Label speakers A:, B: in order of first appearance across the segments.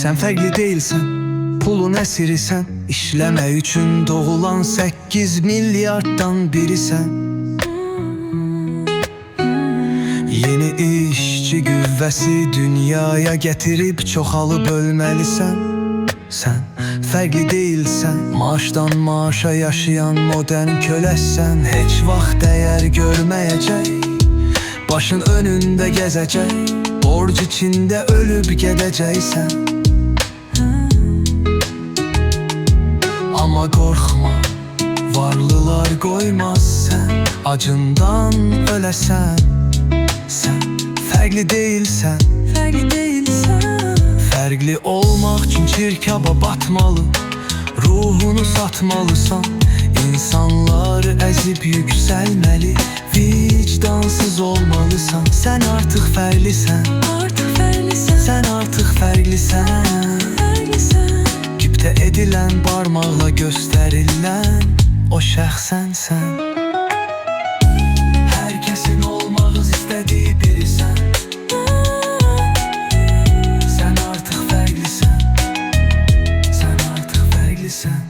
A: Sen fərqli deyilsən, pulun əsirisən. İşləmə üçün doğulan 8 milyarddan birisən. Yeni işçi qüvvəsi dünyaya gətirib çoxalıb bölməlisən. Sən fərqli deyilsən, maaşdan maaşa yaşayan modern köləsən. Heç vaxt dəyər görməyəcək, başın önündə gəzəcək, borc içində ölüb gedəcəksən. Amma qorxma, varlılar qoymaz sən, acından öləsən. Sən fərqli deyilsən,
B: fərqli deyilsən.
A: Fərqli olmaq üçün çirkaba batmalı, ruhunu satmalısan. İnsanları əzib yüksəlməli, vicdansız olmalısan. Sən artıq fərqlisən,
B: Artıq fərqlisən,
A: sən artıq fərqlisən.
B: fərqlisən.
A: Qibtə edilən, barmaqla göstərilən o şəxsənsən. Hər kəsin olmaq istədiyi birisən. Sən artıq fərqlisən, sən artıq fərqlisən.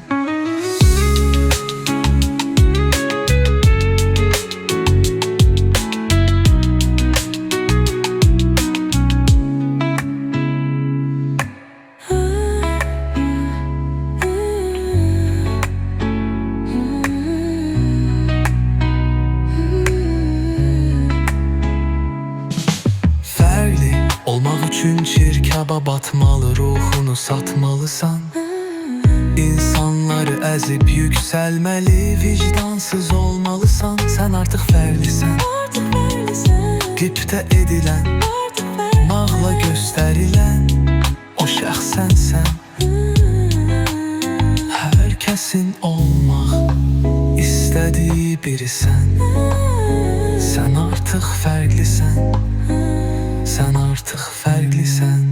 A: Olmaq üçün çirkaba batmalı, ruhunu satmalısan. İnsanları əzib yüksəlməli, vicdansız olmalısan. Sən artıq fərqlisən,
B: Artıq fərqlisən,
A: qibtə edilən,
B: artıq fərqlisən.
A: barmaqla göstərilən o şəxsənsən. Hər kəsin olmaq istədiyi birisən. Sən artıq fərqlisən, sən artıq fərqlisən.